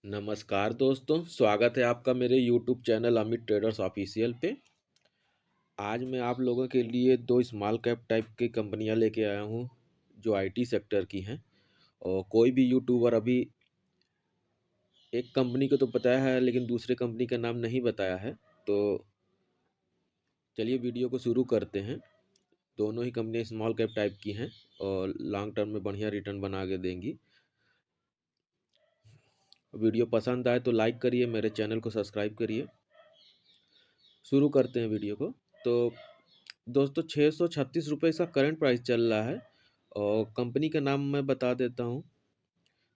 नमस्कार दोस्तों, स्वागत है आपका मेरे YouTube channel Amit traders official पे। आज मैं आप लोगों के लिए दो स्मॉल कैप टाइप की कंपनियां लेके आया हूं जो आईटी सेक्टर की हैं। और कोई भी यूट्यूबर अभी एक कंपनी को तो बताया है लेकिन दूसरे कंपनी का नाम नहीं बताया है। तो चलिए वीडियो को शुरू करते हैं। दोनों ही कंपनी स्मॉल कैप टाइप की हैं और लॉन्ग टर्म में बढ़िया रिटर्न बना के देंगी। वीडियो पसंद आए तो लाइक करिए, मेरे चैनल को सब्सक्राइब करिए। शुरू करते हैं वीडियो को। तो दोस्तों 636 रुपये इसका करंट प्राइस चल रहा है। और कंपनी का नाम मैं बता देता हूँ।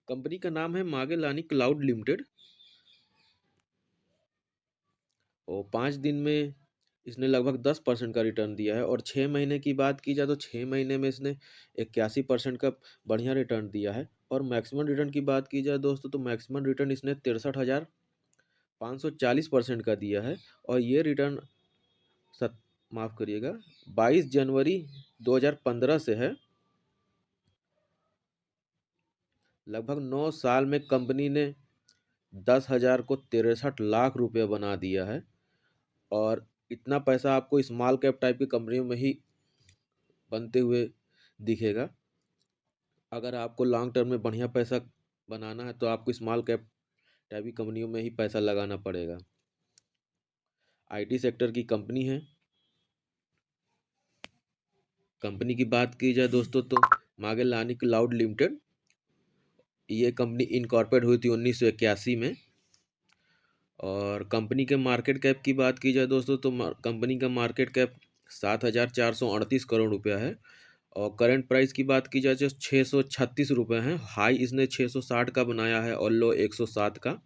कंपनी का नाम है मागेलानी क्लाउड लिमिटेड। और 5 दिन में इसने लगभग 10% का रिटर्न दिया है। और 6 महीने की बात की जाए तो 6 महीने में इसने 81% का बढ़िया रिटर्न दिया है। और मैक्सिमम रिटर्न की बात की जाए दोस्तों तो मैक्सिमम रिटर्न इसने 63,540% का दिया है। और ये रिटर्न सत माफ़ करिएगा 22 जनवरी 2015 से है। लगभग 9 साल में कंपनी ने 10,000 को 63 लाख रुपये बना दिया है। और इतना पैसा आपको स्मॉल कैप टाइप की कंपनियों में ही बनते हुए दिखेगा। अगर आपको लॉन्ग टर्म में बढ़िया पैसा बनाना है तो आपको स्मॉल कैप टाइप की कंपनियों में ही पैसा लगाना पड़ेगा। आईटी सेक्टर की कंपनी है। कंपनी की बात की जाए दोस्तों तो मागेलानी क्लाउड लिमिटेड, ये कंपनी इनकॉर्पोरेट हुई थी 1981 में। और कंपनी के मार्केट कैप की बात की जाए दोस्तों तो कंपनी का मार्केट कैप 7,438 करोड़ रुपया है। और करंट प्राइस की बात की जाए तो 636 रुपये है। हाई इसने 660 का बनाया है और लो 107 का।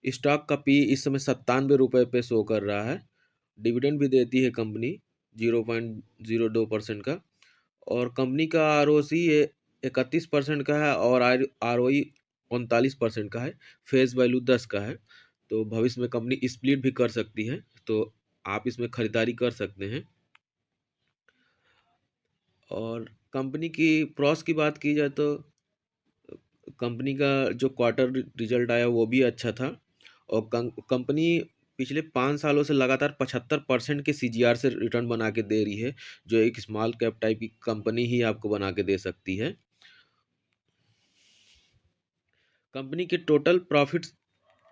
स्टॉक का पी इस समय 97 रुपये पे शो कर रहा है। डिविडेंड भी देती है कंपनी 0.02% का। और कंपनी का ROC 31% का है और ROE 39% का है। फेस वैल्यू 10 का है। तो भविष्य में कंपनी स्प्लिट भी कर सकती है, तो आप इसमें खरीदारी कर सकते हैं। और कंपनी की प्रॉस की बात की जाए तो कंपनी का जो क्वार्टर रिजल्ट आया वो भी अच्छा था। और कंपनी पिछले 5 सालों से लगातार 75% के CGR से रिटर्न बना के दे रही है, जो एक स्मॉल कैप टाइप की कंपनी ही आपको बना के दे सकती है। कंपनी के टोटल प्रॉफिट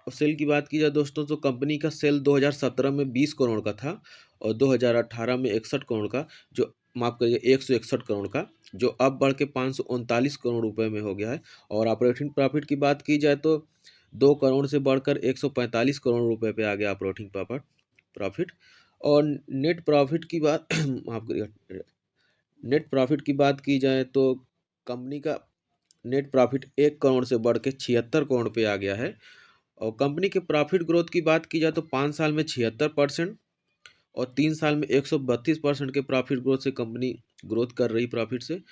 और सेल की बात की जाए दोस्तों तो कंपनी का सेल 2017 में 20 करोड़ का था और 2018 में 61 करोड़ का, जो माफ करिए 161 करोड़ का, जो अब बढ़ के 539 करोड़ रुपए में हो गया है। और ऑपरेटिंग प्रॉफिट की बात की जाए तो 2 करोड़ से बढ़कर 145 करोड़ रुपए पे आ गया ऑपरेटिंग प्रॉफिट। और नेट प्रॉफिट की बात माफ करिएगा, नेट प्रॉफिट की बात की जाए तो कंपनी का नेट प्रॉफिट 1 करोड़ से बढ़ के 76 करोड़ पे आ गया है। और कंपनी के प्रॉफिट ग्रोथ की बात की जाए तो 5 साल में 76% और 3 साल में 132% के प्रॉफिट ग्रोथ से कंपनी ग्रोथ कर रही प्रॉफिट से।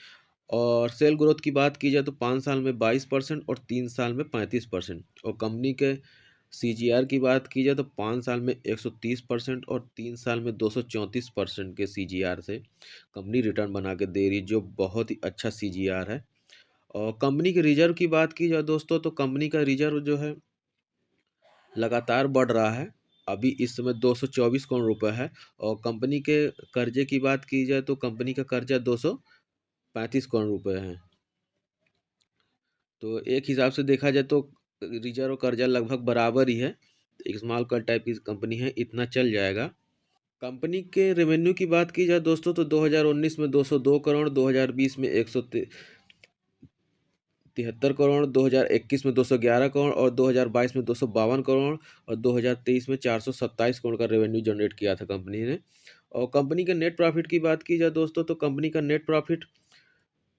और सेल ग्रोथ की बात की जाए तो 5 साल में 22% और 3 साल में 35%। और कंपनी के CGR की बात की जाए तो 5 साल में 130% और 3 साल में 234% के CGR से कंपनी रिटर्न बना के दे रही, जो बहुत ही अच्छा CGR है। और कंपनी के रिजर्व की बात की जाए दोस्तों तो कंपनी का रिजर्व जो है लगातार बढ़ रहा है। अभी इस समय 224 करोड़ रुपए है। और कंपनी के कर्जे की बात की जाए तो कंपनी का कर्जा 235 करोड़ रुपए है। तो एक हिसाब से देखा जाए तो रिजर्व और कर्जा लगभग बराबर ही है। एक स्मॉल कैप टाइप की कंपनी है, इतना चल जाएगा। कंपनी के रेवेन्यू की बात की जाए दोस्तों तो 2019 में 202 करोड़, 2020 में 173 करोड़, 2021 में 211 करोड़ और 2022 में 252 करोड़ और 2023 में 427 करोड़ का रेवेन्यू जनरेट किया था कंपनी ने। और कंपनी के नेट प्रॉफिट की बात की जाए दोस्तों तो कंपनी का नेट प्रॉफिट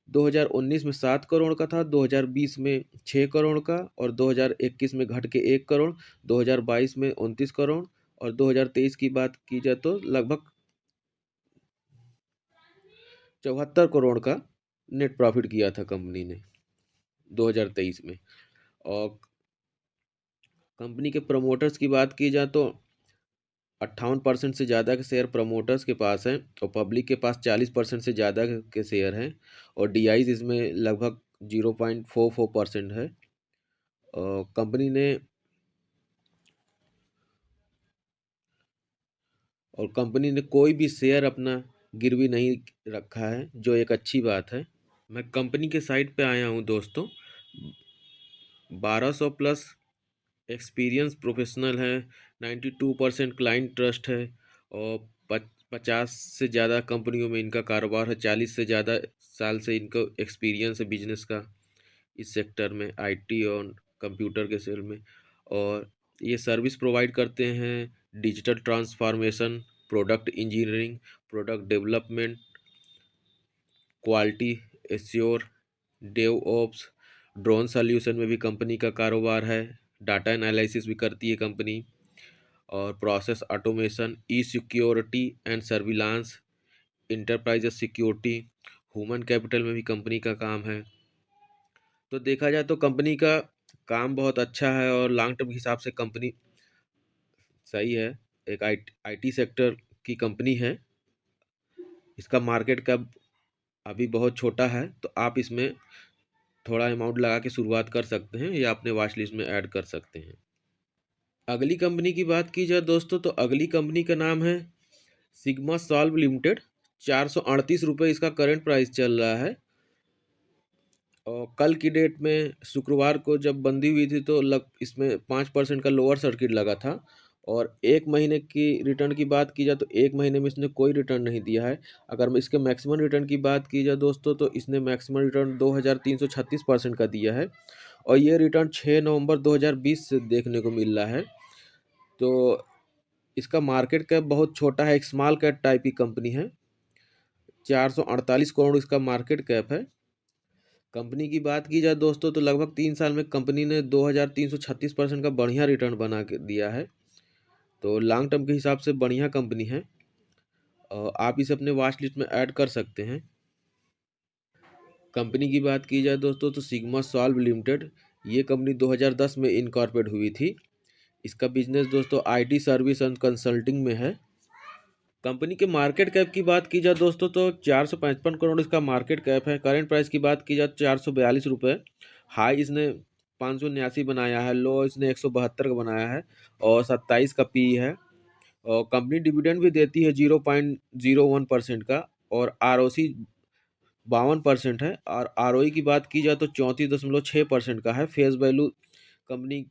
2019 में 7 करोड़ का था, 2020 में 6 करोड़ का और 2021 में घट के 1 करोड़, 2022 में 29 करोड़ और 2023 की बात की जाए तो लगभग 74 करोड़ का नेट प्रॉफिट किया था कंपनी ने 2023 में। और कंपनी के प्रमोटर्स की बात की जाए तो 58% से ज़्यादा के शेयर प्रमोटर्स के पास हैं और पब्लिक के पास 40% से ज़्यादा के शेयर हैं। और DIs इसमें लगभग 0.44% है। कंपनी ने कोई भी शेयर अपना गिरवी नहीं रखा है, जो एक अच्छी बात है। मैं कंपनी के साइट पे आया हूँ दोस्तों। 1200 प्लस एक्सपीरियंस प्रोफेशनल है, 92% क्लाइंट ट्रस्ट है और 50 से ज़्यादा कंपनियों में इनका कारोबार है। 40 से ज़्यादा साल से इनको एक्सपीरियंस है बिजनेस का, इस सेक्टर में, आईटी और कंप्यूटर के सेल में। और ये सर्विस प्रोवाइड करते हैं digital transformation, product engineering, product development, quality assure, dev ops, drone solution में भी कंपनी का कारोबार है। डाटा एनालिसिस भी करती है कंपनी, और process automation, E security and surveillance, enterprise security, human capital में भी कंपनी का काम है। तो देखा जाए तो कंपनी का काम बहुत अच्छा है और लॉन्ग टर्म के हिसाब से कंपनी सही है। एक आईटी सेक्टर की कंपनी है। इसका मार्केट कैप अभी बहुत छोटा है, तो आप इसमें थोड़ा अमाउंट लगा के शुरुआत कर सकते हैं या अपने वॉच लिस्ट में ऐड कर सकते हैं। अगली कंपनी की बात की जाए दोस्तों, तो अगली कंपनी का नाम है सिग्मा सॉल्व लिमिटेड। 438 रुपये इसका करंट प्राइस चल रहा है। और कल की डेट में शुक्रवार को जब बंदी हुई थी तो इसमें 5% का लोअर सर्किट लगा था। और एक महीने की रिटर्न की बात की जाए तो एक महीने में इसने कोई रिटर्न नहीं दिया है। अगर इसके मैक्सिमम रिटर्न की बात की जाए दोस्तों, तो इसने मैक्सिमम रिटर्न 2336% का दिया है। और ये रिटर्न 6 नवंबर 2020 से देखने को मिल रहा है। तो इसका मार्केट कैप बहुत छोटा है, एक स्मॉल कैप टाइप की कंपनी है। 448 करोड़ इसका मार्केट कैप है। कंपनी की बात की जाए दोस्तों, तो लगभग 3 साल में कंपनी ने 2336% का बढ़िया रिटर्न बना के दिया है। तो लॉन्ग टर्म के हिसाब से बढ़िया कंपनी है और आप इसे अपने वॉच लिस्ट में ऐड कर सकते हैं। कंपनी की बात की जाए दोस्तों, तो सिग्मा सॉल्व लिमिटेड, ये कंपनी 2010 में इनकॉर्पोरेट हुई थी। इसका बिजनेस दोस्तों आईटी सर्विस एंड कंसल्टिंग में है। कंपनी के मार्केट कैप की बात की जाए दोस्तों, तो 455 करोड़ इसका मार्केट कैप है। करंट प्राइस की बात की जाए 442 रुपये। हाई इसने 589 बनाया है, लो इसने 172 का बनाया है और 27 का पी है। और कंपनी डिविडेंड भी देती है 0.01% का, और आरओसी 52% है। और आरओई की बात की जाए तो 34.6% का है। फेस वैल्यू कंपनी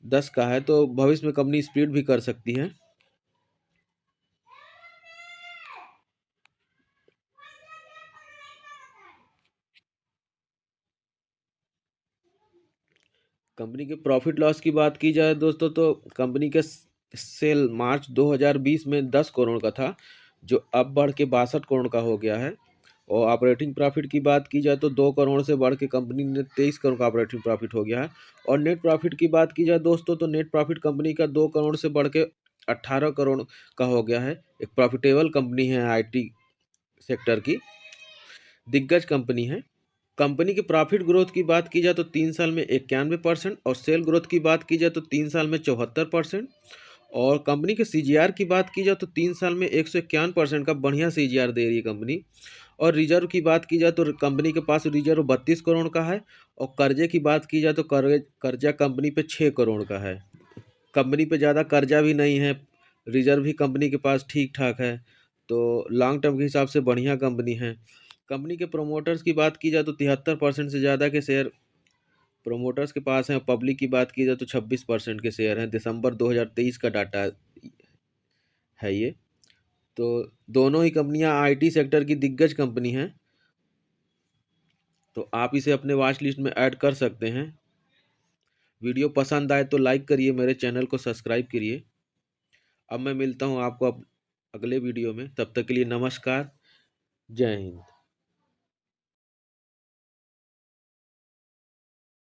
10 का है, तो भविष्य में कंपनी स्प्लिट भी कर सकती है। कंपनी के प्रॉफिट लॉस की बात की जाए दोस्तों, तो कंपनी के सेल मार्च 2020 में 10 करोड़ का था, जो अब बढ़ के 62 करोड़ का हो गया है। और ऑपरेटिंग प्रॉफिट की बात की जाए तो 2 करोड़ से बढ़ के कंपनी ने 23 करोड़ का ऑपरेटिंग प्रॉफिट हो गया है। और नेट प्रॉफिट की बात की जाए दोस्तों, तो नेट प्रॉफिट कंपनी का 2 करोड़ से बढ़ के 18 करोड़ का हो गया है। एक प्रॉफिटेबल कंपनी है, आईटी सेक्टर की दिग्गज कंपनी है। कंपनी के प्रॉफिट ग्रोथ की बात की जाए तो 3 साल में 91%, और सेल ग्रोथ की बात की जाए तो 3 साल में 74%। और कंपनी के सीजीआर की बात की जाए तो 3 साल में 151% का बढ़िया सीजीआर दे रही है कंपनी। और रिजर्व की बात की जाए तो कंपनी के पास रिजर्व 32 करोड़ का है। और कर्जे की बात की जाए तो कर्जा कंपनी पे 6 करोड़ का है। कंपनी पे ज़्यादा कर्जा भी नहीं है, रिजर्व भी कंपनी के पास ठीक ठाक है। तो लॉन्ग टर्म के हिसाब से बढ़िया कंपनी है। कंपनी के प्रोमोटर्स की बात की जाए तो 73% से ज़्यादा के शेयर प्रोमोटर्स के पास हैं। पब्लिक की बात की जाए तो 26% के शेयर हैं। दिसंबर 2023 का डाटा है ये। तो दोनों ही कंपनियां आईटी सेक्टर की दिग्गज कंपनी हैं। तो आप इसे अपने वॉच लिस्ट में ऐड कर सकते हैं। वीडियो पसंद आए तो लाइक करिए, मेरे चैनल को सब्सक्राइब करिए। अब मैं मिलता हूँ आपको अगले वीडियो में। तब तक के लिए नमस्कार, जय हिंद।